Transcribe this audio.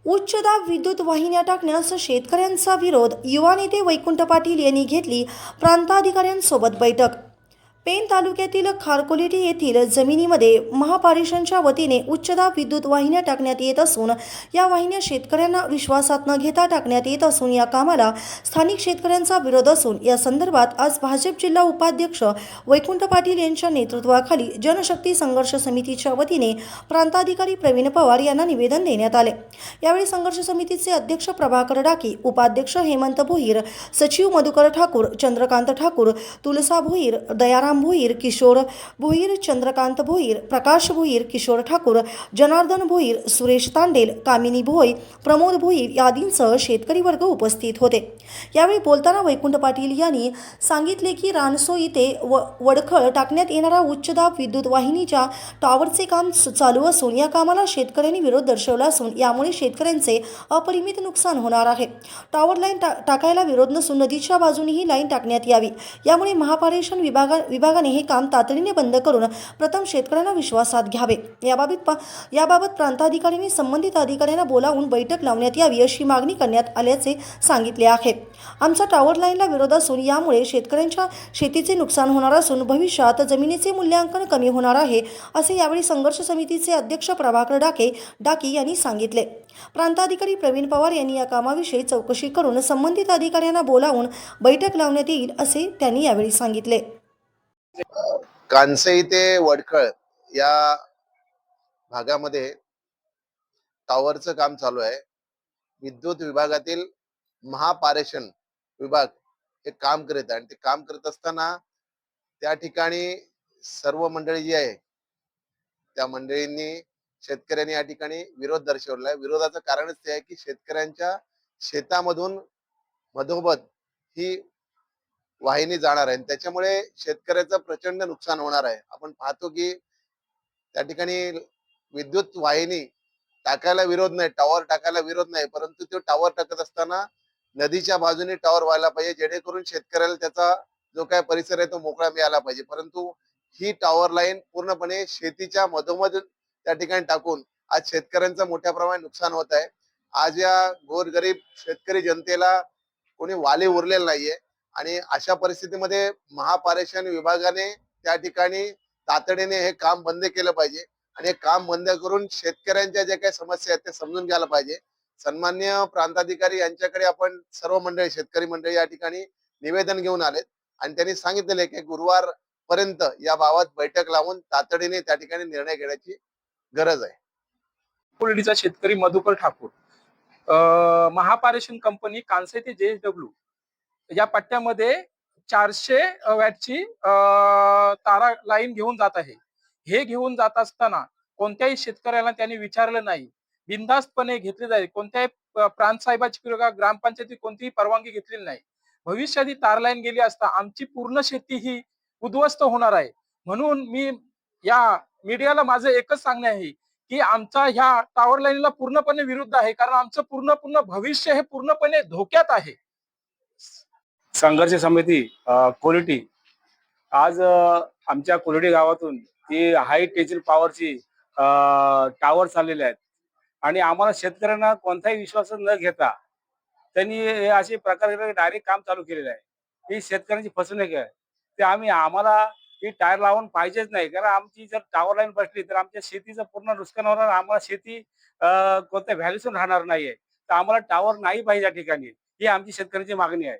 उच्च दाब विद्युत वाहिन्या टाकण्यास शेतकऱ्यांचा विरोध. युवा नेते वैकुंठ पाटील यांनी घेतली प्रांताधिकाऱ्यांसोबत बैठक. पेण तालुक्यातील खारकोलीटी येथील जमिनीमध्ये महापारेषणच्या वतीने उच्चदाब विद्युत वाहिन्या टाकण्यात येत असून या वाहिन्या शेतकऱ्यांना विश्वासात न घेता टाकण्यात येत असून या कामाला स्थानिक शेतकऱ्यांचा विरोध असून या संदर्भात आज भाजप जिल्हा उपाध्यक्ष वैकुंठ पाटील यांच्या नेतृत्वाखाली जनशक्ती संघर्ष समितीच्या वतीने प्रांताधिकारी प्रवीण पवार यांना निवेदन देण्यात आले. यावेळी संघर्ष समितीचे अध्यक्ष प्रभाकर डाके, उपाध्यक्ष हेमंत भोईर, सचिव मधुकर ठाकूर, चंद्रकांत ठाकूर, तुलसा भोईर, दयाराम भोईर, किशोर भोईर, चंद्रकांत भोईर, प्रकाश भोईर, किशोर ठाकूर, जनार्दन भोईर, सुरेश तांडेल, कामिनी भोई, प्रमोद भोईर आदींसह शेतकरी वर्ग उपस्थित होते. यावेळी बोलताना वैकुंठ पाटील यांनी सांगितले की रानसोई ते वडखळ टाकण्यात येणारा उच्चदाब विद्युत वाहिनीच्या टॉवरचे काम चालू असून या कामाला शेतकऱ्यांनी विरोध दर्शवला असून यामुळे शेतकऱ्यांचे अपरिमित नुकसान होणार आहे. टॉवर लाईन टाकायला विरोध नसून नदीच्या बाजूने ही लाईन टाकण्यात यावी. यामुळे महापारेषण विभागाने हे काम तातडीने बंद करून प्रथम शेतकऱ्यांना विश्वासात घ्यावे. याबाबत प्रांताधिकाऱ्यांनी संबंधित अधिकाऱ्यांना बोलावून बैठक लावण्यात यावी अशी मागणी करण्यात आल्याचे सांगितले आहे. आमचा टॉवर लाईनला विरोध असून यामुळे शेतकऱ्यांच्या शेतीचे नुकसान होणार असून भविष्यात जमिनीचे मूल्यांकन कमी होणार आहे असे यावेळी संघर्ष समितीचे अध्यक्ष प्रभाकर डाके यांनी सांगितले. प्रांताधिकारी प्रवीण पवार यांनी या कामाविषयी चौकशी करून संबंधित अधिकाऱ्यांना बोलावून बैठक लावण्यात येईल असे त्यांनी यावेळी सांगितले. कानसई ते वडखळ या भागामध्ये टॉवरचं काम चालू आहे. विद्युत विभागातील महापारेषण विभाग हे काम करत आहे आणि ते काम करत असताना त्या ठिकाणी सर्व मंडळी जी आहे त्या मंडळींनी शेतकऱ्यांनी या ठिकाणी विरोध दर्शवला आहे. विरोधाचं कारणच ते आहे की शेतकऱ्यांच्या शेतामधून मधोमध ही वाहिनी जाणार आहे, त्याच्यामुळे शेतकऱ्याचं प्रचंड नुकसान होणार आहे. आपण पाहतो की त्या ठिकाणी विद्युत वाहिनी टाकायला विरोध नाही, टॉवर टाकायला विरोध नाही, परंतु तो टॉवर टाकत असताना नदीच्या बाजूने टॉवर व्हायला पाहिजे, जेणेकरून शेतकऱ्याला त्याचा जो काय परिसर आहे तो मोकळा मिळाला पाहिजे. परंतु ही टॉवर लाईन पूर्णपणे शेतीच्या मधोमध त्या ठिकाणी टाकून आज शेतकऱ्यांचं मोठ्या प्रमाणात नुकसान होत आहे. आज या गोरगरीब शेतकरी जनतेला कोणी वाली उरलेलं नाहीये आणि अशा परिस्थितीमध्ये महापारेषण विभागाने त्या ठिकाणी तातडीने हे काम बंद केलं पाहिजे आणि हे काम बंद करून शेतकऱ्यांच्या ज्या काही समस्या आहेत ते समजून घ्यायला पाहिजे. सन्मान्य प्रांताधिकारी यांच्याकडे आपण सर्व मंडळी, शेतकरी मंडळी या ठिकाणी निवेदन घेऊन आलेत आणि त्यांनी सांगितलेले की गुरुवार पर्यंत या बाबत बैठक लावून तातडीने त्या ठिकाणी निर्णय घेण्याची गरज आहे. कोल्डीचा शेतकरी मधुकर ठाकूर, महापारेषण कंपनी कानसे ते JSW या पट्ट्यामध्ये 400 वॅटची तारा लाईन घेऊन जात आहे. हे घेऊन जात असताना कोणत्याही शेतकऱ्याला त्यांनी विचारलं नाही, बिनधास्तपणे घेतले जाईल. कोणत्याही प्रांत साहेबाची किंवा ग्रामपंचायती कोणतीही परवानगी घेतलेली नाही. भविष्यात ही तार लाईन गेली असता आमची पूर्ण शेती ही उद्ध्वस्त होणार आहे. म्हणून मी या मीडियाला माझं एकच सांगणं आहे की आमचा ह्या टॉवर लाईनला पूर्णपणे विरुद्ध आहे, कारण आमचं पूर्ण भविष्य हे पूर्णपणे धोक्यात आहे. संघर्ष समिती कोलिटी आज आमच्या कोलिटी गावातून ती हाय टेन्शन पॉवरची टॉवर चाललेले आहेत आणि आम्हाला शेतकऱ्यांना कोणताही विश्वास न घेता त्यांनी हे असे प्रकारे डायरेक्ट काम चालू केलेलं आहे. ही शेतकऱ्यांची फसवणूक आहे. ते आम्हाला ही टायर लावून पाहिजेच नाही, कारण आमची जर टॉवर लाईन बसली तर आमच्या शेतीचं पूर्ण नुकसान होणार. आम्हाला शेती कोणत्या व्हॅल्यूशन राहणार नाहीये. तर आम्हाला टॉवर नाही पाहिजे या ठिकाणी, ही आमची शेतकऱ्यांची मागणी आहे.